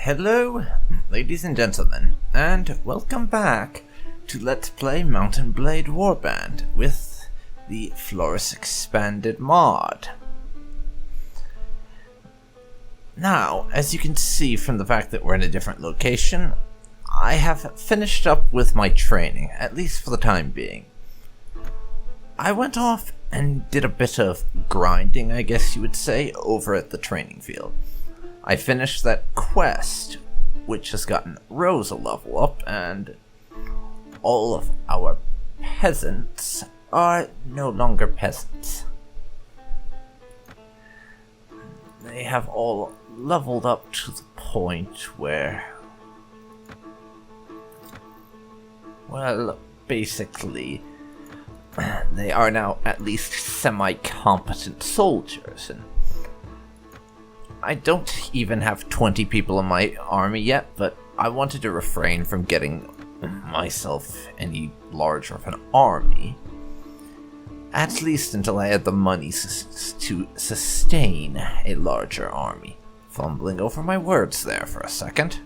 Hello, ladies and gentlemen, and welcome back to Let's Play Mountain Blade Warband with the Floris Expanded mod. Now, as you can see from the fact that we're in a different location, I have finished up with my training, at least for the time being. I went off and did a bit of grinding, I guess you would say, over at the training field. I finished that quest, which has gotten Rose a level up, and all of our peasants are no longer peasants. They have all leveled up to the point where, well, basically, they are now at least semi-competent soldiers, and I don't even have 20 people in my army yet, but I wanted to refrain from getting myself any larger of an army, at least until I had the money to sustain a larger army. Fumbling over my words there for a second.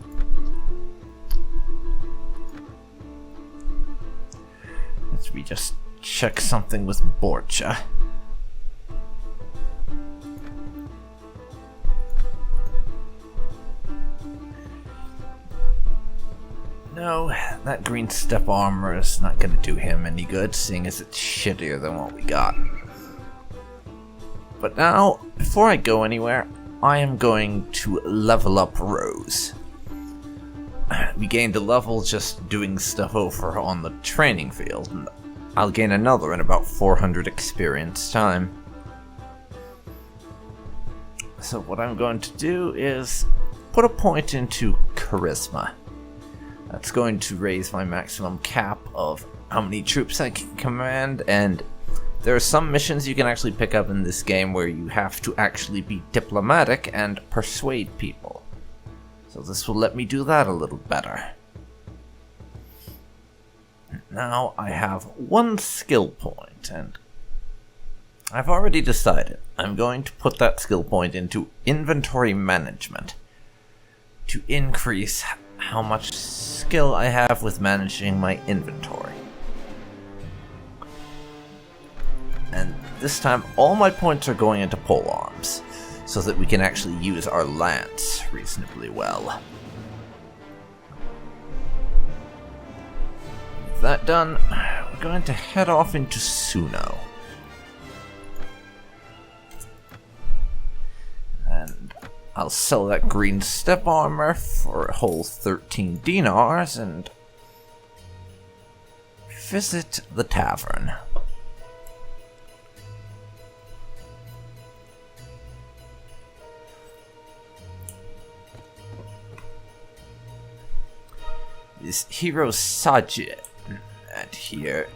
Let me just check something with Borcha. No, that green step armor is not going to do him any good, seeing as it's shittier than what we got. But now, before I go anywhere, I am going to level up Rose. We gained a level just doing stuff over on the training field, and I'll gain another in about 400 experience time. So what I'm going to do is put a point into Charisma. That's going to raise my maximum cap of how many troops I can command, and there are some missions you can actually pick up in this game where you have to actually be diplomatic and persuade people. So this will let me do that a little better. Now I have one skill point, and I've already decided I'm going to put that skill point into inventory management to increase how much skill I have with managing my inventory. And this time all my points are going into polearms, so that we can actually use our lance reasonably well. With that done, we're going to head off into Suno. And I'll sell that green step armor for a whole 13 dinars and visit the tavern. This hero Sajid here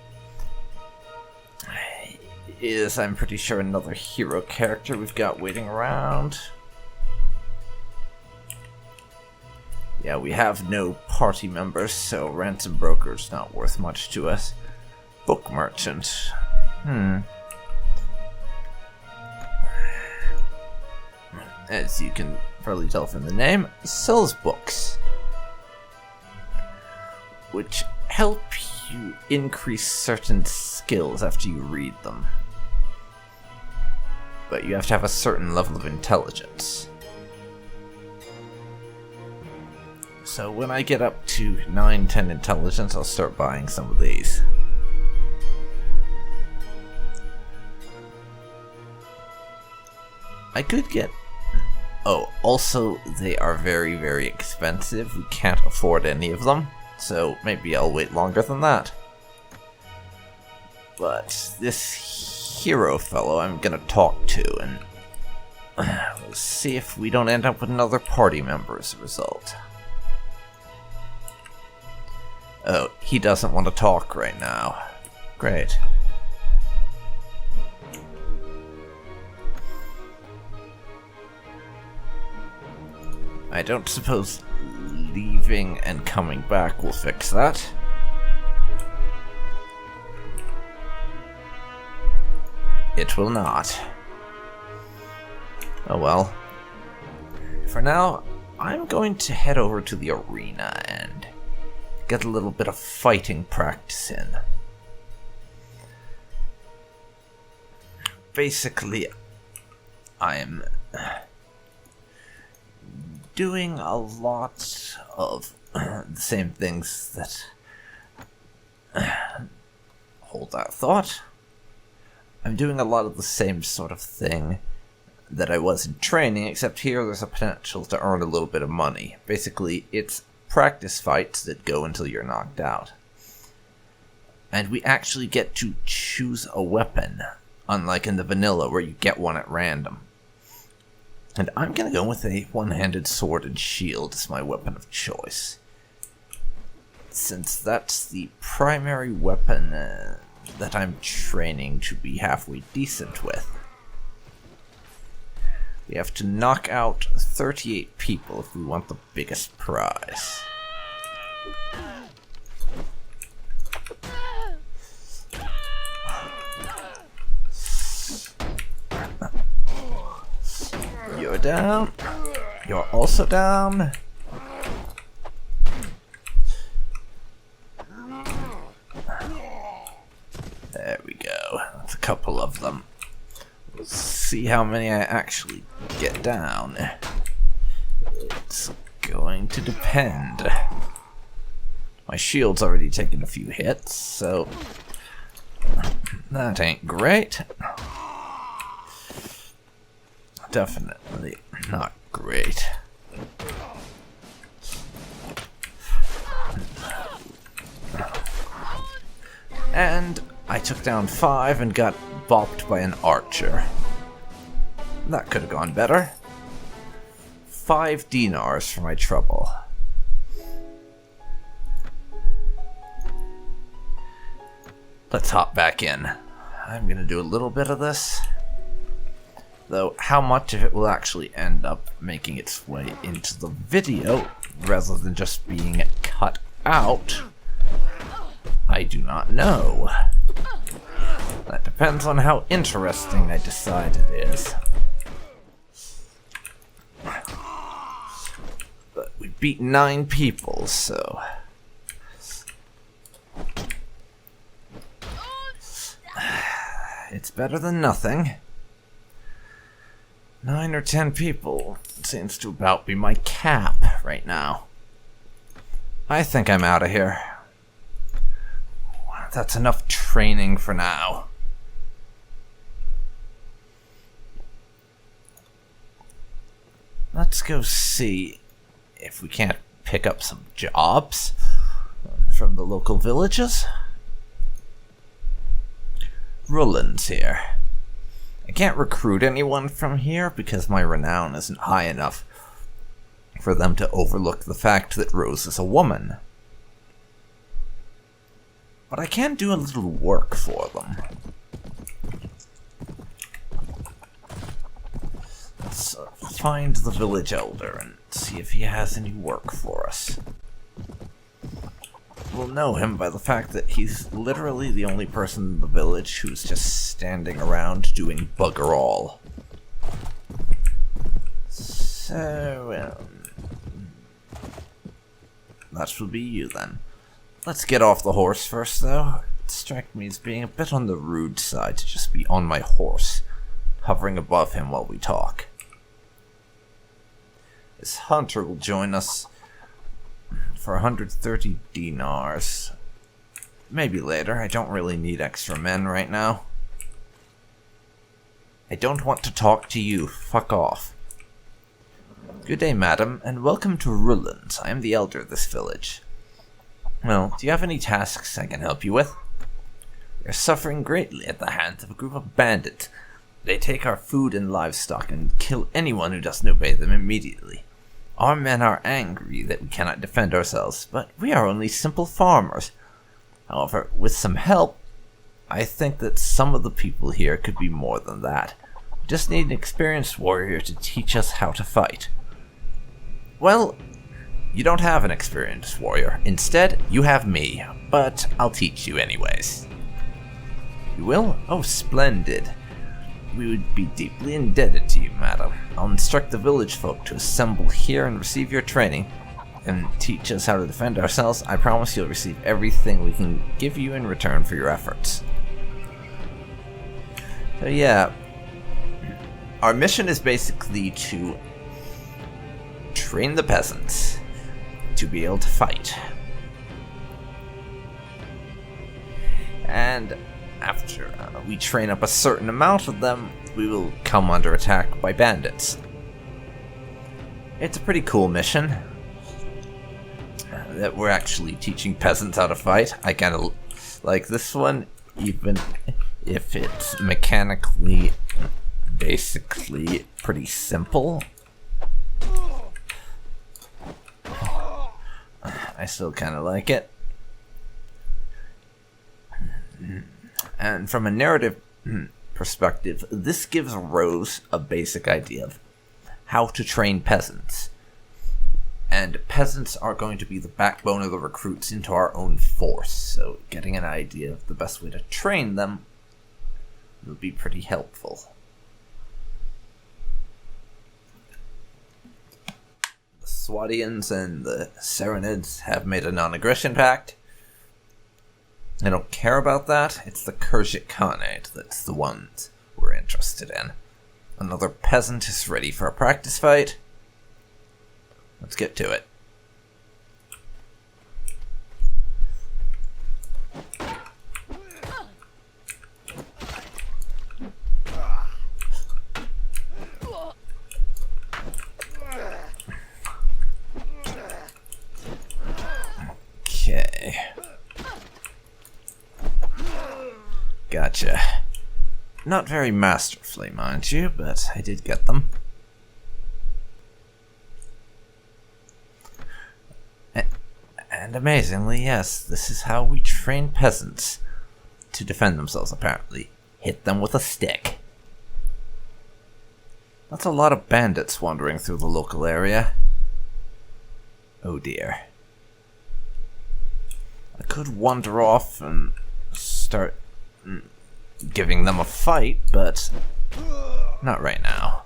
is, I'm pretty sure, another hero character we've got waiting around. Yeah, we have no party members, so ransom broker's not worth much to us. Book merchant. As you can probably tell from the name, sells books, which help you increase certain skills after you read them. But you have to have a certain level of intelligence. So when I get up to 9-10 intelligence, I'll start buying some of these. I could get... Oh, also, they are very, very expensive. We can't afford any of them, so maybe I'll wait longer than that. But this hero fellow I'm gonna talk to, and we'll see if we don't end up with another party member as a result. Oh, he doesn't want to talk right now. Great. I don't suppose leaving and coming back will fix that. It will not. Oh well. For now, I'm going to head over to the arena and get a little bit of fighting practice in. Basically, I'm doing a lot of the same things that... Hold that thought. I'm doing a lot of the same sort of thing that I was in training, except here there's a potential to earn a little bit of money. Basically, it's practice fights that go until you're knocked out. And we actually get to choose a weapon, unlike in the vanilla where you get one at random. And I'm gonna go with a one-handed sword and shield as my weapon of choice, since that's the primary weapon that I'm training to be halfway decent with. We have to knock out 38 people if we want the biggest prize. You're down. You're also down. There we go. That's a couple of them. Let's see how many I actually get down. It's going to depend. My shield's already taken a few hits, so that ain't great. Definitely not great. And I took down 5 and got bopped by an archer. That could have gone better. 5 dinars for my trouble. Let's hop back in. I'm gonna do a little bit of this. Though how much of it will actually end up making its way into the video rather than just being cut out, I do not know. That depends on how interesting I decide it is. But we beat 9 people, so... it's better than nothing. 9 or 10 people seems to about be my cap right now. I think I'm out of here. That's enough training for now. Let's go see if we can't pick up some jobs from the local villages. Rulland's here. I can't recruit anyone from here because my renown isn't high enough for them to overlook the fact that Rose is a woman. But I can do a little work for them. Let's find the village elder and see if he has any work for us. We'll know him by the fact that he's literally the only person in the village who's just standing around doing bugger all. So, that will be you then. Let's get off the horse first, though. It struck me as being a bit on the rude side to just be on my horse, hovering above him while we talk. This hunter will join us for 130 dinars. Maybe later. I don't really need extra men right now. I don't want to talk to you. Fuck off. Good day, madam, and welcome to Rulland. I am the elder of this village. Well, do you have any tasks I can help you with? We are suffering greatly at the hands of a group of bandits. They take our food and livestock and kill anyone who doesn't obey them immediately. Our men are angry that we cannot defend ourselves, but we are only simple farmers. However, with some help, I think that some of the people here could be more than that. We just need an experienced warrior to teach us how to fight. Well, you don't have an experienced warrior. Instead, you have me, but I'll teach you anyways. You will? Oh, splendid. we would be deeply indebted to you, madam. I'll instruct the village folk to assemble here and receive your training, and teach us how to defend ourselves. I promise you'll receive everything we can give you in return for your efforts. So yeah, our mission is basically to train the peasants to be able to fight. And after we train up a certain amount of them, we will come under attack by bandits. It's a pretty cool mission that we're actually teaching peasants how to fight. I kind of like this one, even if it's mechanically basically pretty simple. I still kind of like it. And from a narrative perspective, this gives Rose a basic idea of how to train peasants. And peasants are going to be the backbone of the recruits into our own force, so getting an idea of the best way to train them will be pretty helpful. The Swadians and the Serenids have made a non-aggression pact. I don't care about that. It's the Khergit Khanate that's the ones we're interested in. Another peasant is ready for a practice fight. Let's get to it. Okay. Gotcha. Not very masterfully, mind you, but I did get them. And amazingly, yes, this is how we train peasants to defend themselves, apparently. Hit them with a stick. That's a lot of bandits wandering through the local area. Oh dear. I could wander off and start giving them a fight, but not right now.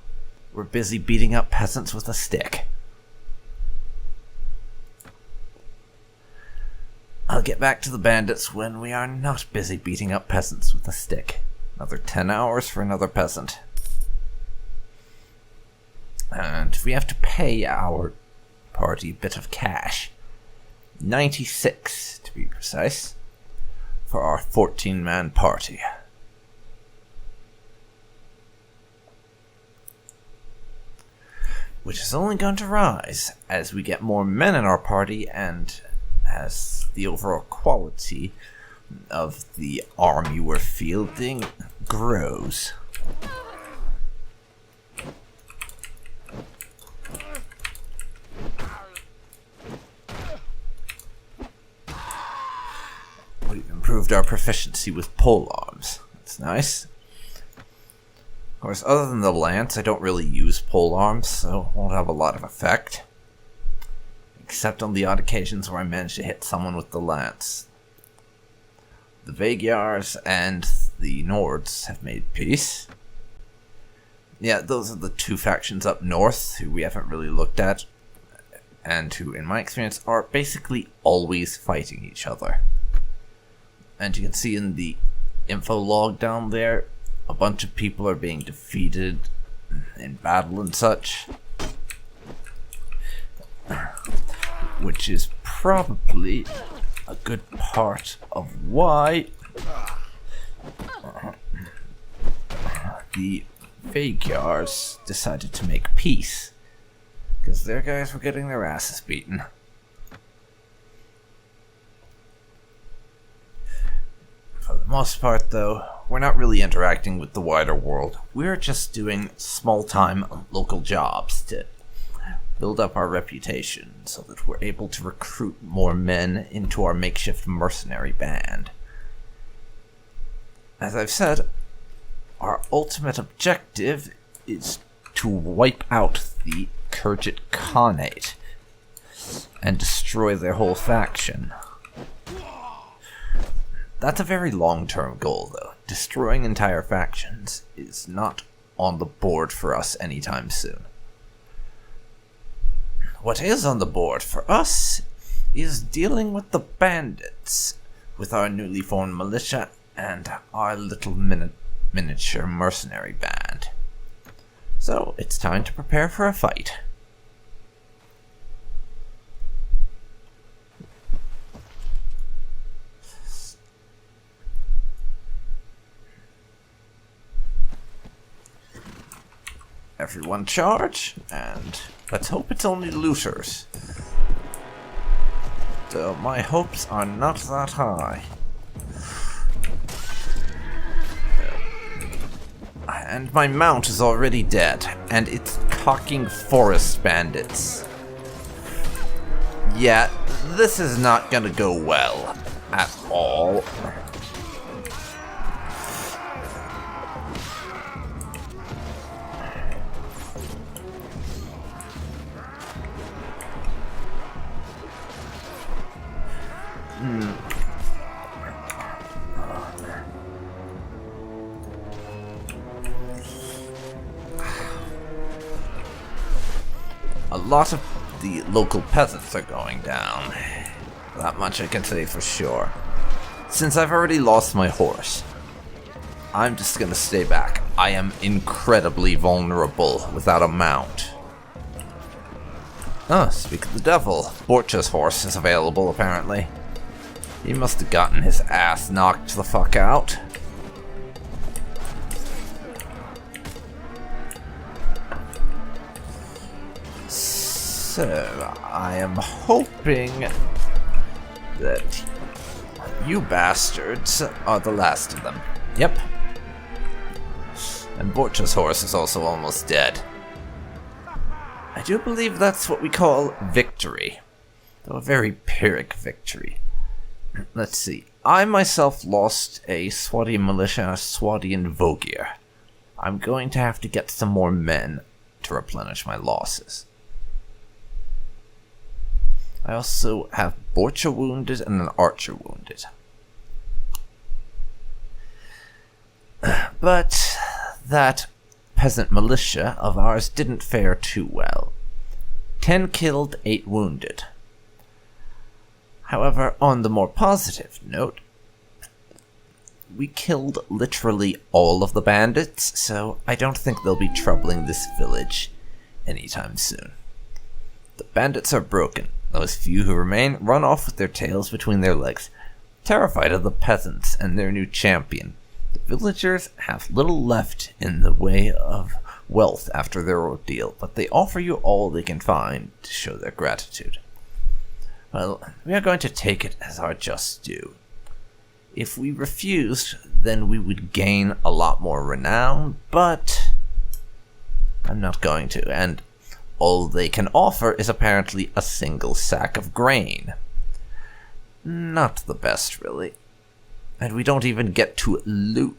We're busy beating up peasants with a stick. I'll get back to the bandits when we are not busy beating up peasants with a stick. Another 10 hours for another peasant. And we have to pay our party a bit of cash. 96, to be precise, for our 14-man party. Which is only going to rise as we get more men in our party and as the overall quality of the army we're fielding grows. We've improved our proficiency with polearms. That's nice. Of course, other than the lance, I don't really use polearms, so it won't have a lot of effect. Except on the odd occasions where I manage to hit someone with the lance. The Vagyars and the Nords have made peace. Yeah, those are the two factions up north who we haven't really looked at, and who, in my experience, are basically always fighting each other. And you can see in the info log down there, a bunch of people are being defeated in battle and such. Which is probably a good part of why the Magyars decided to make peace. Because their guys were getting their asses beaten. For the most part, though, we're not really interacting with the wider world. We're just doing small-time local jobs to build up our reputation so that we're able to recruit more men into our makeshift mercenary band. As I've said, our ultimate objective is to wipe out the Khergit Khanate and destroy their whole faction. That's a very long-term goal, though. destroying entire factions is not on the board for us anytime soon. What is on the board for us is dealing with the bandits, with our newly formed militia and our little miniature mercenary band. So it's time to prepare for a fight. Everyone charge, and let's hope it's only looters. Though my hopes are not that high. And my mount is already dead, and it's cocking forest bandits. Yeah, this is not gonna go well at all. A lot of the local peasants are going down. That much I can say for sure. Since I've already lost my horse, I'm just gonna stay back. I am incredibly vulnerable without a mount. Oh, speak of the devil, Borcha's horse is available apparently. He must have gotten his ass knocked the fuck out. So, I am hoping that you bastards are the last of them. Yep. And Borcha's horse is also almost dead. I do believe that's what we call victory. Though a very Pyrrhic victory. Let's see. I myself lost a Swadian militia and a Swadian Vogier. I'm going to have to get some more men to replenish my losses. I also have Borcha wounded and an archer wounded. But that peasant militia of ours didn't fare too well. 10 killed, 8 wounded. However, on the more positive note, we killed literally all of the bandits, so I don't think they'll be troubling this village anytime soon. The bandits are broken. Those few who remain run off with their tails between their legs, terrified of the peasants and their new champion. The villagers have little left in the way of wealth after their ordeal, but they offer you all they can find to show their gratitude. Well, we are going to take it as our just due. If we refused, then we would gain a lot more renown, but I'm not going to, and all they can offer is apparently a single sack of grain. Not the best, really. And we don't even get to loot.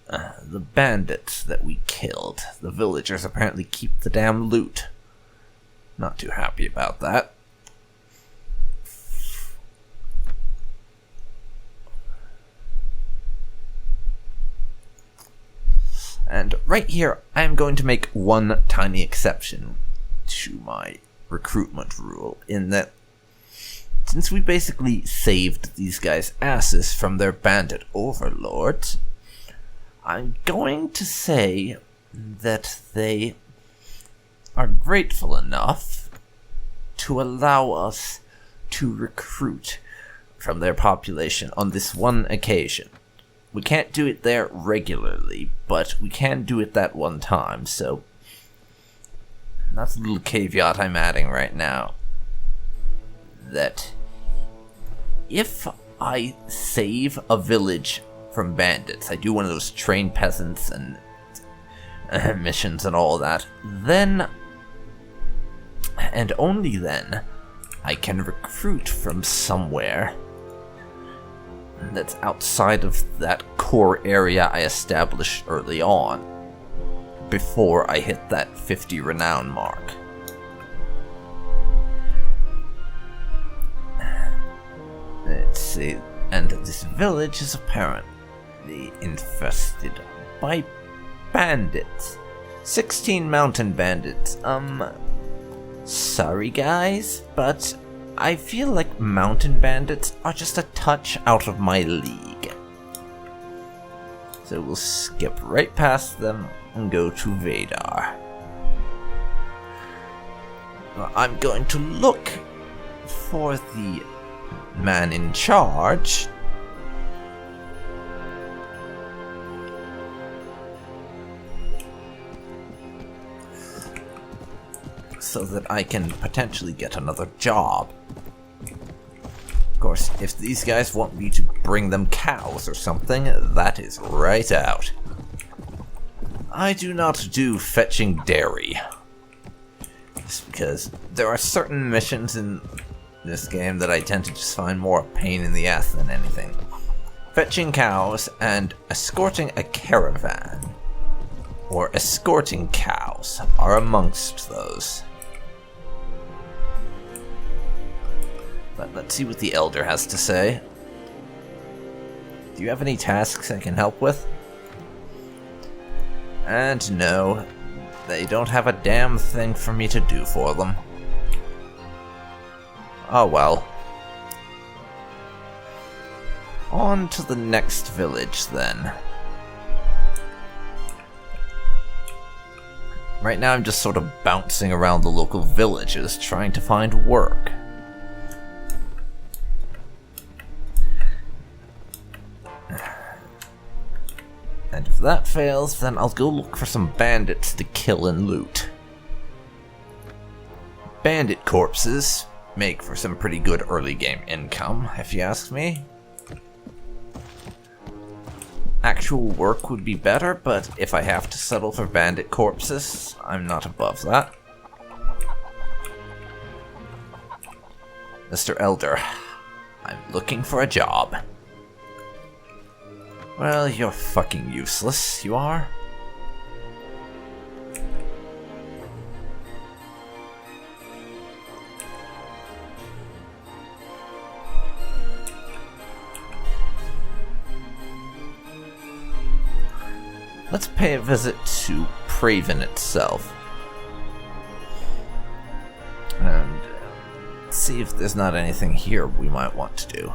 The bandits that we killed, the villagers apparently keep the damn loot. Not too happy about that. And right here, I am going to make one tiny exception to my recruitment rule, in that since we basically saved these guys' asses from their bandit overlords, I'm going to say that they are grateful enough to allow us to recruit from their population on this one occasion. We can't do it there regularly, but we can do it that one time, so that's a little caveat I'm adding right now. That if I save a village from bandits, I do one of those train peasants and missions and all that, then, and only then, I can recruit from somewhere that's outside of that core area I established early on, before I hit that 50 renown mark. This village is apparently infested by bandits. 16 mountain bandits. Sorry guys, but I feel like mountain bandits are just a touch out of my league. So we'll skip right past them and go to Vadar. I'm going to look for the man in charge. So that I can potentially get another job. Of course, if these guys want me to bring them cows or something, that is right out. I do not do fetching dairy. Just because there are certain missions in this game that I tend to just find more a pain in the ass than anything. Fetching cows and escorting a caravan, or escorting cows, are amongst those. But let's see what the Elder has to say. Do you have any tasks I can help with? And no, they don't have a damn thing for me to do for them. Oh well. On to the next village then. Right now I'm just sort of bouncing around the local villages trying to find work. And if that fails, then I'll go look for some bandits to kill and loot. Bandit corpses make for some pretty good early game income, if you ask me. Actual work would be better, but if I have to settle for bandit corpses, I'm not above that. Mr. Elder, I'm looking for a job. Well, you're fucking useless, you are. Let's pay a visit to Praven itself. And see if there's not anything here we might want to do.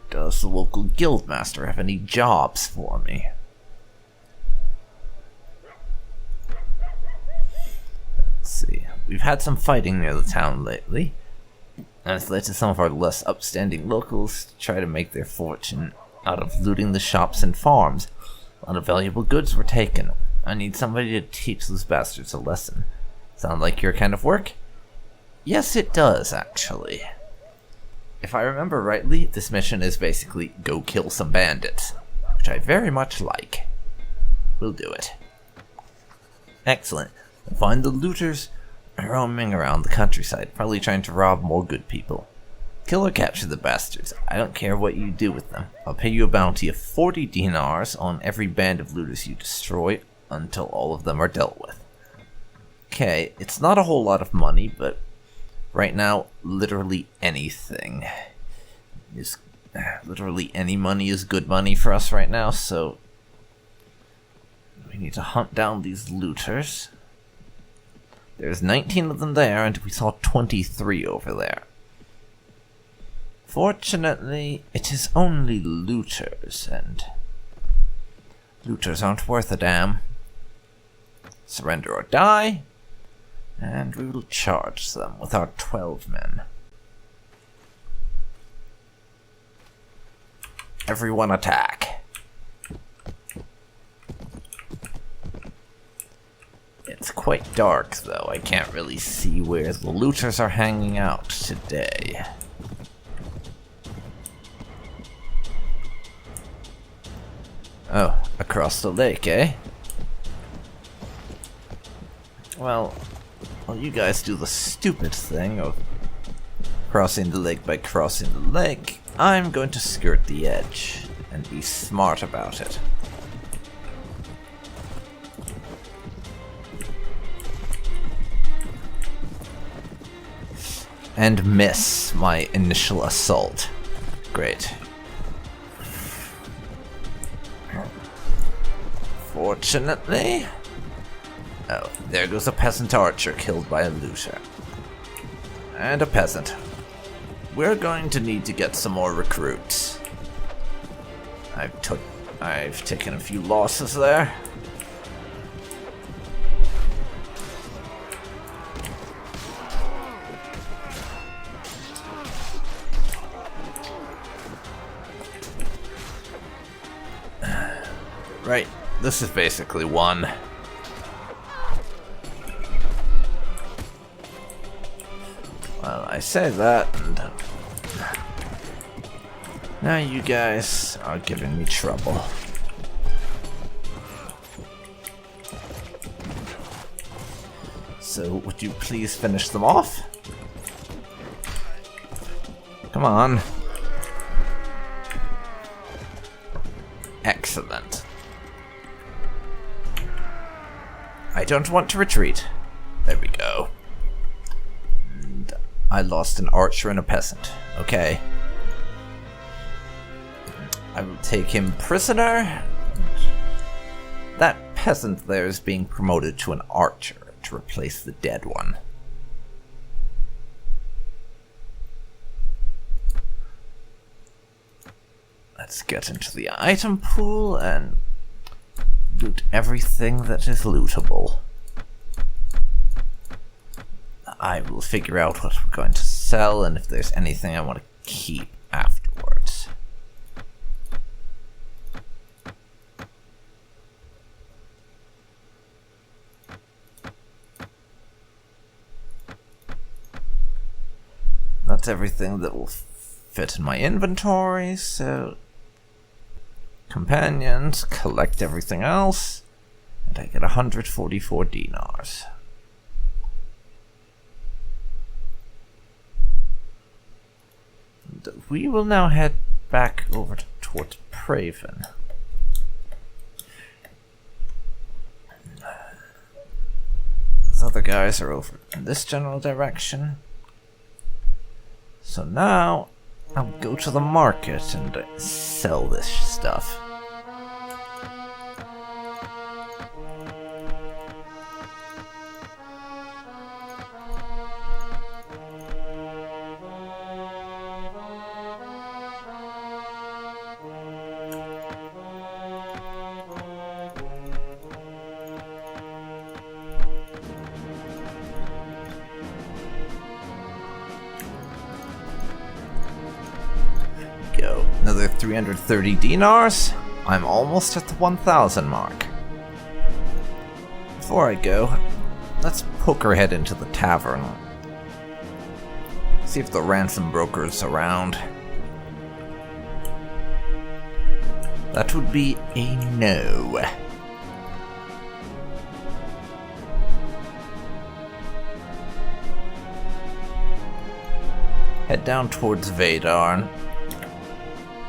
Does the local guildmaster have any jobs for me? Let's see. We've had some fighting near the town lately, and it's led to some of our less upstanding locals to try to make their fortune out of looting the shops and farms. A lot of valuable goods were taken. I need somebody to teach those bastards a lesson. Sound like your kind of work? Yes, it does, actually. If I remember rightly, this mission is basically go kill some bandits, which I very much like. We'll do it. Excellent. We'll find the looters roaming around the countryside, probably trying to rob more good people. Kill or capture the bastards. I don't care what you do with them. I'll pay you a bounty of 40 dinars on every band of looters you destroy until all of them are dealt with. Okay, it's not a whole lot of money, but right now, literally anything is... literally any money is good money for us right now, so... we need to hunt down these looters. There's 19 of them there, and we saw 23 over there. Fortunately, it is only looters, and... looters aren't worth a damn. Surrender or die. And we will charge them with our 12 men. Everyone attack. It's quite dark, though. I can't really see where the looters are hanging out today. Oh, across the lake, eh? Well, while you guys do the stupid thing of crossing the lake by crossing the lake, I'm going to skirt the edge and be smart about it. and miss my initial assault. Great. Fortunately... Oh, there goes a peasant archer killed by a looter. And a peasant. We're going to need to get some more recruits. I've taken a few losses there. Right, this is basically one. Well, I say that, and now you guys are giving me trouble. So, would you please finish them off? Come on. Excellent. I don't want to retreat. There we go. And I lost an archer and a peasant. Okay. I will take him prisoner. That peasant there is being promoted to an archer to replace the dead one. Let's get into the item pool and loot everything that is lootable. I will figure out what we're going to sell and if there's anything I want to keep afterwards. That's everything that will fit in my inventory, so... Companions, collect everything else, and I get 144 dinars. And we will now head back over towards Praven. Those other guys are over in this general direction. So now, I'll go to the market and sell this stuff. Go. Another 330 dinars. I'm almost at the 1,000 mark. Before I go, let's poke our head into the tavern. See if the ransom broker's around. That would be a no. Head down towards Vadarn.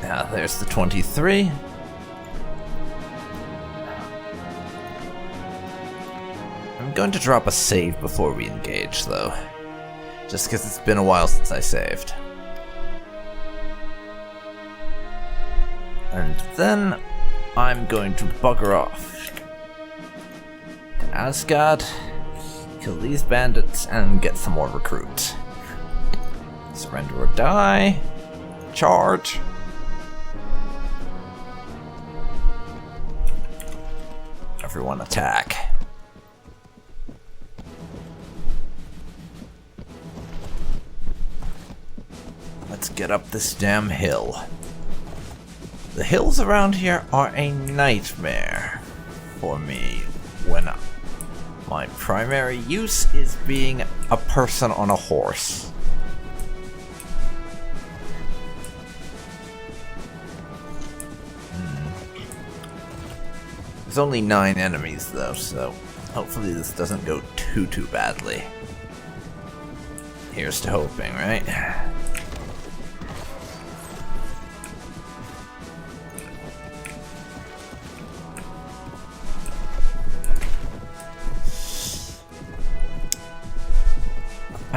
Now there's the 23. I'm going to drop a save before we engage, though. Just because it's been a while since I saved. And then I'm going to bugger off to Asgard, kill these bandits, and get some more recruits. Surrender or die. Charge. Everyone attack. Let's get up this damn hill. The hills around here are a nightmare for me when my primary use is being a person on a horse. There's only 9 enemies though, so hopefully this doesn't go too badly. Here's to hoping, right?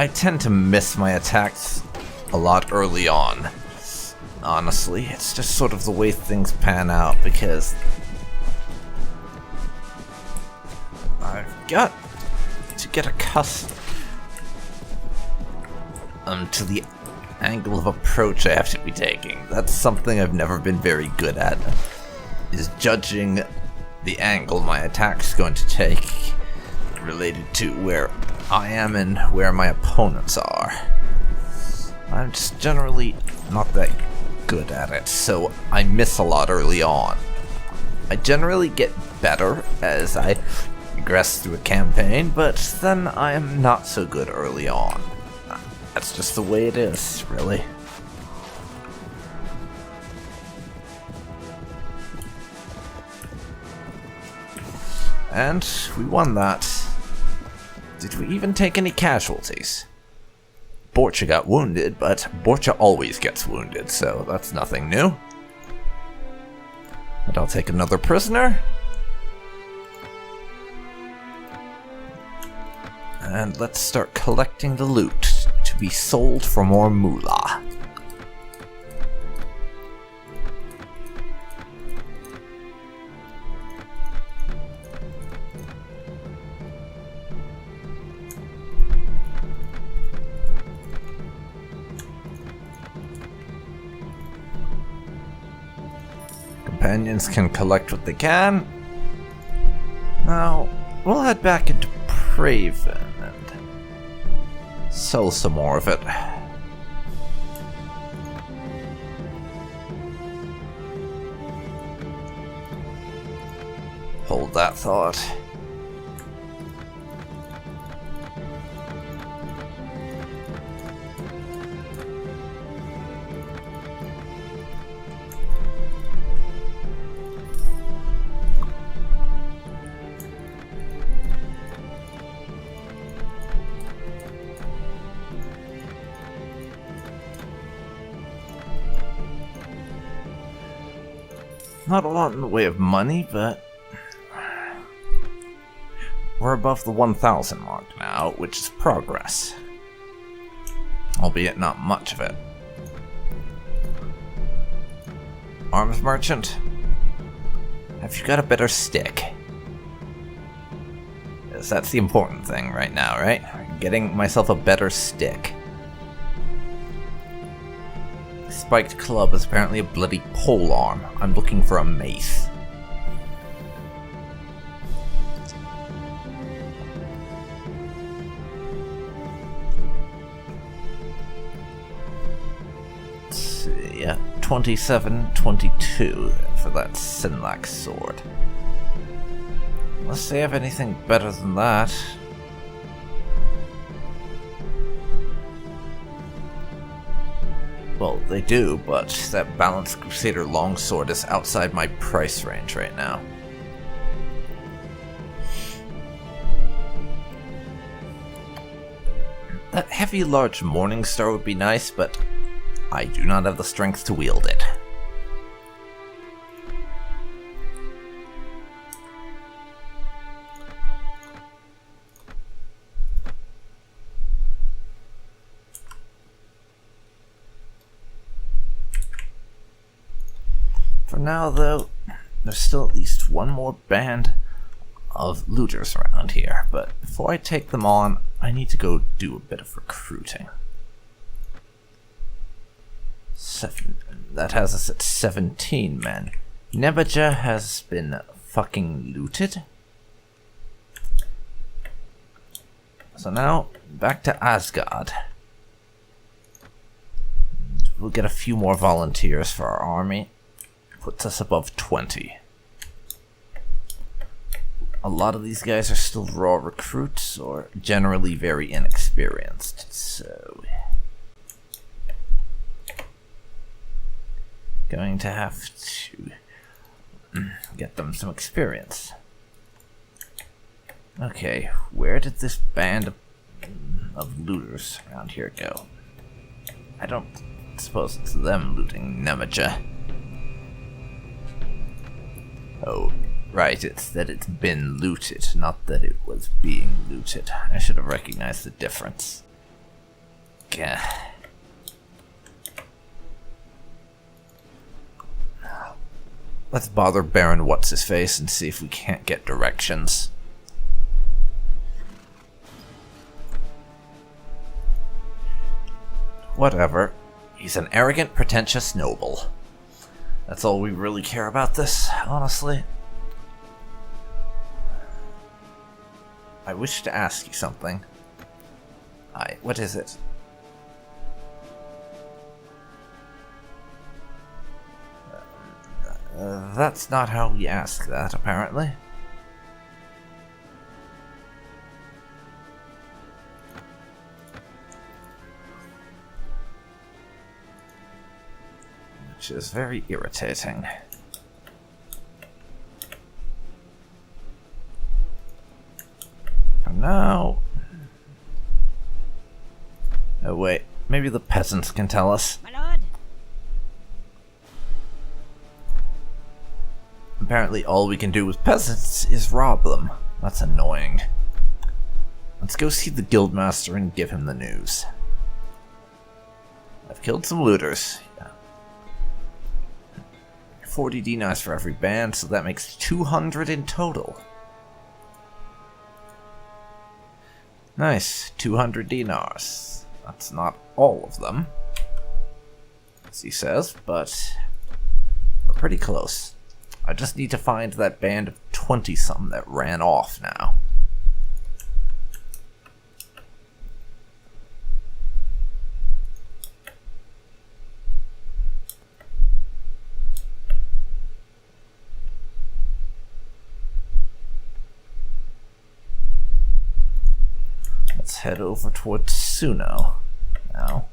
I tend to miss my attacks a lot early on. Honestly, it's just sort of the way things pan out, because I've got to get accustomed to the angle of approach I have to be taking. That's something I've never been very good at, is judging the angle my attack's going to take related to where I am and where my opponents are. I'm just generally not that good at it, so I miss a lot early on. I generally get better as I progress through a campaign, but then I am not so good early on. That's just the way it is, really. And we won that. Did we even take any casualties? Borcha got wounded, but Borcha always gets wounded, so that's nothing new. And I'll take another prisoner. And let's start collecting the loot to be sold for more moolah. Companions can collect what they can. Now, we'll head back into Praven and sell some more of it. Hold that thought. Not a lot in the way of money, but we're above the 1,000 mark now, which is progress. Albeit not much of it. Arms merchant, have you got a better stick? Yes, that's the important thing right now, right? Getting myself a better stick. Spiked club is apparently a bloody polearm. I'm looking for a mace. Let's see, yeah, 27-22 for that Sinlac sword. Unless they have anything better than that. Well, they do, but that Balanced Crusader longsword is outside my price range right now. That heavy large Morningstar would be nice, but I do not have the strength to wield it. For now, though, there's still at least one more band of looters around here, but before I take them on, I need to go do a bit of recruiting. That has us at 17 men. Nebaja has been fucking looted. So now, back to Asgard. We'll get a few more volunteers for our army. Puts us above 20. A lot of these guys are still raw recruits or generally very inexperienced, so going to have to get them some experience. Okay, where did this band of looters around here go? I don't suppose it's them looting Nemaja. Oh, right, it's that it's been looted, not that it was being looted. I should have recognized the difference. Let's bother Baron What's-His-Face and see if we can't get directions. Whatever. He's an arrogant, pretentious noble. That's all we really care about this, honestly. I wish to ask you something. What is it? That's not how we ask that, apparently. Which is very irritating. For now... Oh wait, maybe the peasants can tell us. My lord. Apparently all we can do with peasants is rob them. That's annoying. Let's go see the guildmaster and give him the news. I've killed some looters. 40 dinars for every band, so that makes 200 in total. Nice, 200 dinars. That's not all of them, as he says, but we're pretty close. I just need to find that band of 20-some that ran off now. Let's head over towards Suno now.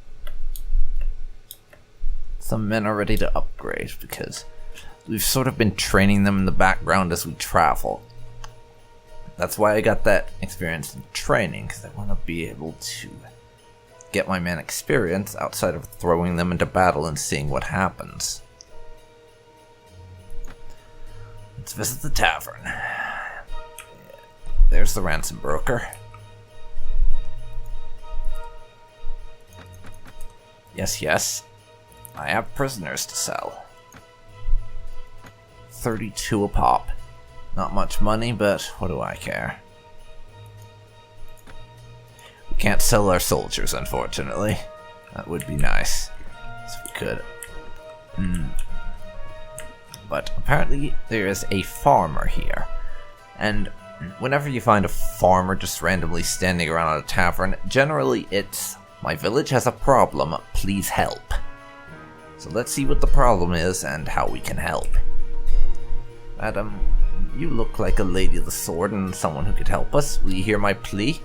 Some men are ready to upgrade because we've sort of been training them in the background as we travel. That's why I got that experience in training, because I want to be able to get my men experience outside of throwing them into battle and seeing what happens. Let's visit the tavern. There's the ransom broker. Yes, yes. I have prisoners to sell. 32 a pop. Not much money, but what do I care? We can't sell our soldiers, unfortunately. That would be nice, if we could. But apparently there is a farmer here. And whenever you find a farmer just randomly standing around at a tavern, generally it's, "My village has a problem, please help." So let's see what the problem is and how we can help. Madam, you look like a lady of the sword and someone who could help us. Will you hear my plea?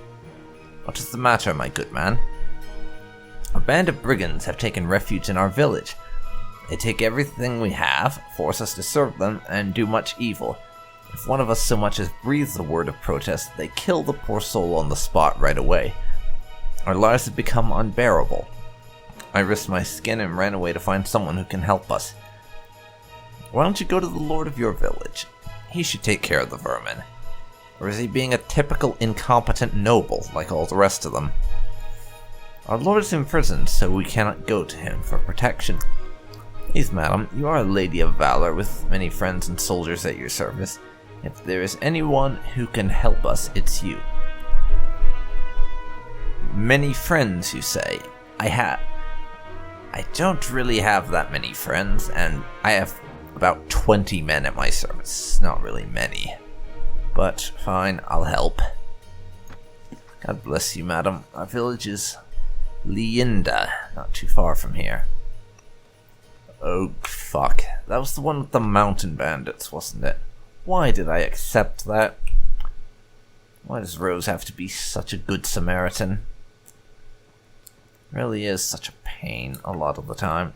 What is the matter, my good man? A band of brigands have taken refuge in our village. They take everything we have, force us to serve them, and do much evil. If one of us so much as breathes a word of protest, they kill the poor soul on the spot right away. Our lives have become unbearable. I risked my skin and ran away to find someone who can help us. Why don't you go to the lord of your village? He should take care of the vermin. Or is he being a typical incompetent noble like all the rest of them? Our lord is imprisoned, so we cannot go to him for protection. Please, madam, you are a lady of valor with many friends and soldiers at your service. If there is anyone who can help us, it's you. Many friends, you say? I don't really have that many friends, and I have about 20 men at my service. Not really many. But fine, I'll help. God bless you, madam. Our village is Liinda, not too far from here. Oh, fuck. That was the one with the mountain bandits, wasn't it? Why did I accept that? Why does Rose have to be such a good Samaritan? Really is such a pain a lot of the time.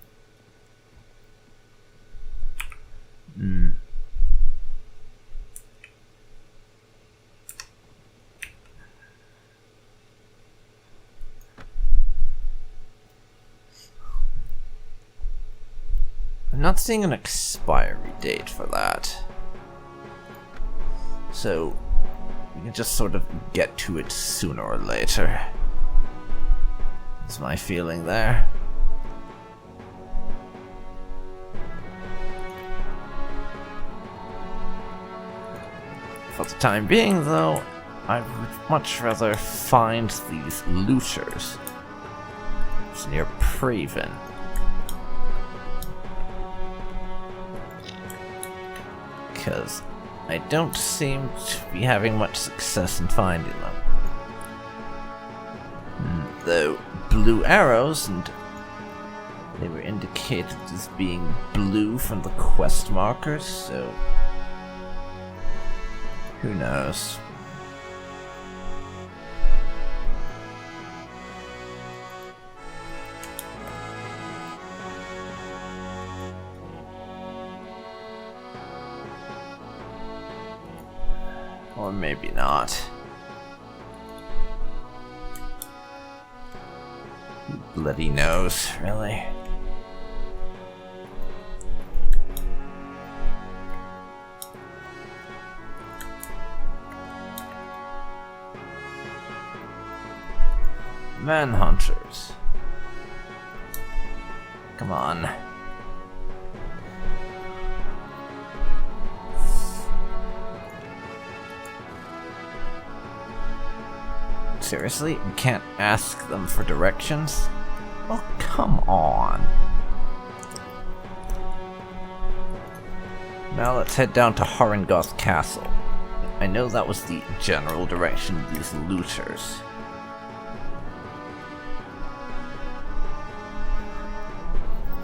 I'm not seeing an expiry date for that. So we can just sort of get to it sooner or later. is my feeling there. For the time being, though, I would much rather find these looters. It's near Praven. Because I don't seem to be having much success in finding them. Though blue arrows, and they were indicated as being blue from the quest markers, so who knows? Or maybe not. Who bloody knows, really? Manhunters. Come on. Seriously? You can't ask them for directions? Oh, come on. Now let's head down to Harengoth Castle. I know that was the general direction of these looters.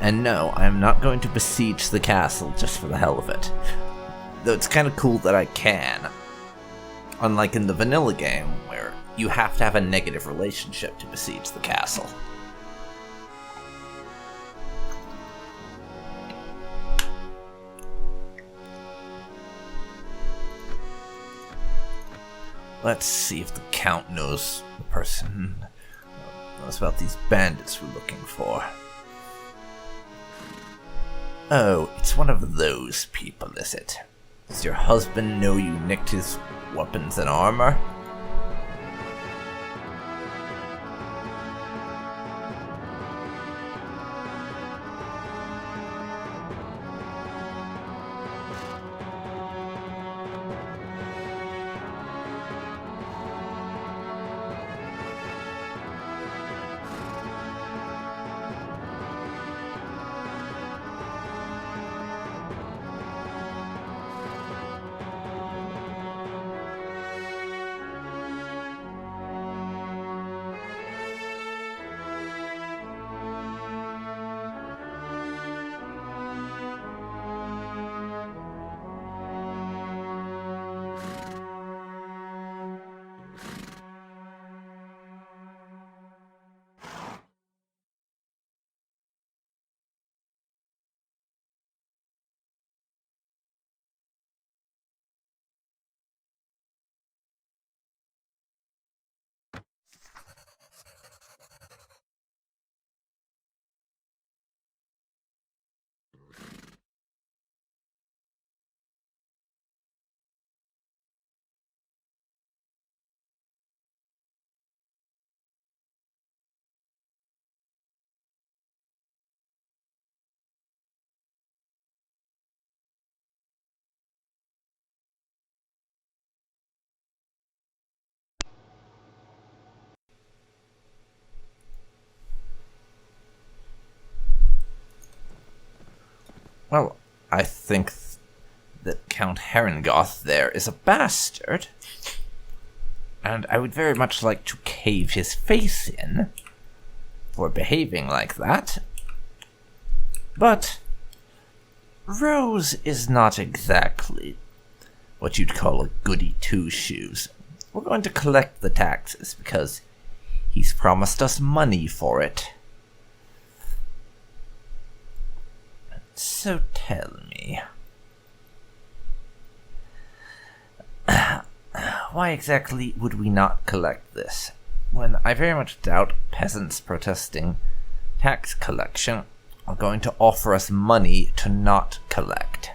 And no, I am not going to besiege the castle just for the hell of it. Though it's kind of cool that I can. Unlike in the vanilla game, where you have to have a negative relationship to besiege the castle. Let's see if the Count knows about these bandits we're looking for. Oh, it's one of those people, is it? Does your husband know you nicked his weapons and armor? Well, I think that Count Harengoth there is a bastard, and I would very much like to cave his face in for behaving like that. But Rose is not exactly what you'd call a goody two-shoes. We're going to collect the taxes because he's promised us money for it. So tell me, why exactly would we not collect this, when I very much doubt peasants protesting tax collection are going to offer us money to not collect?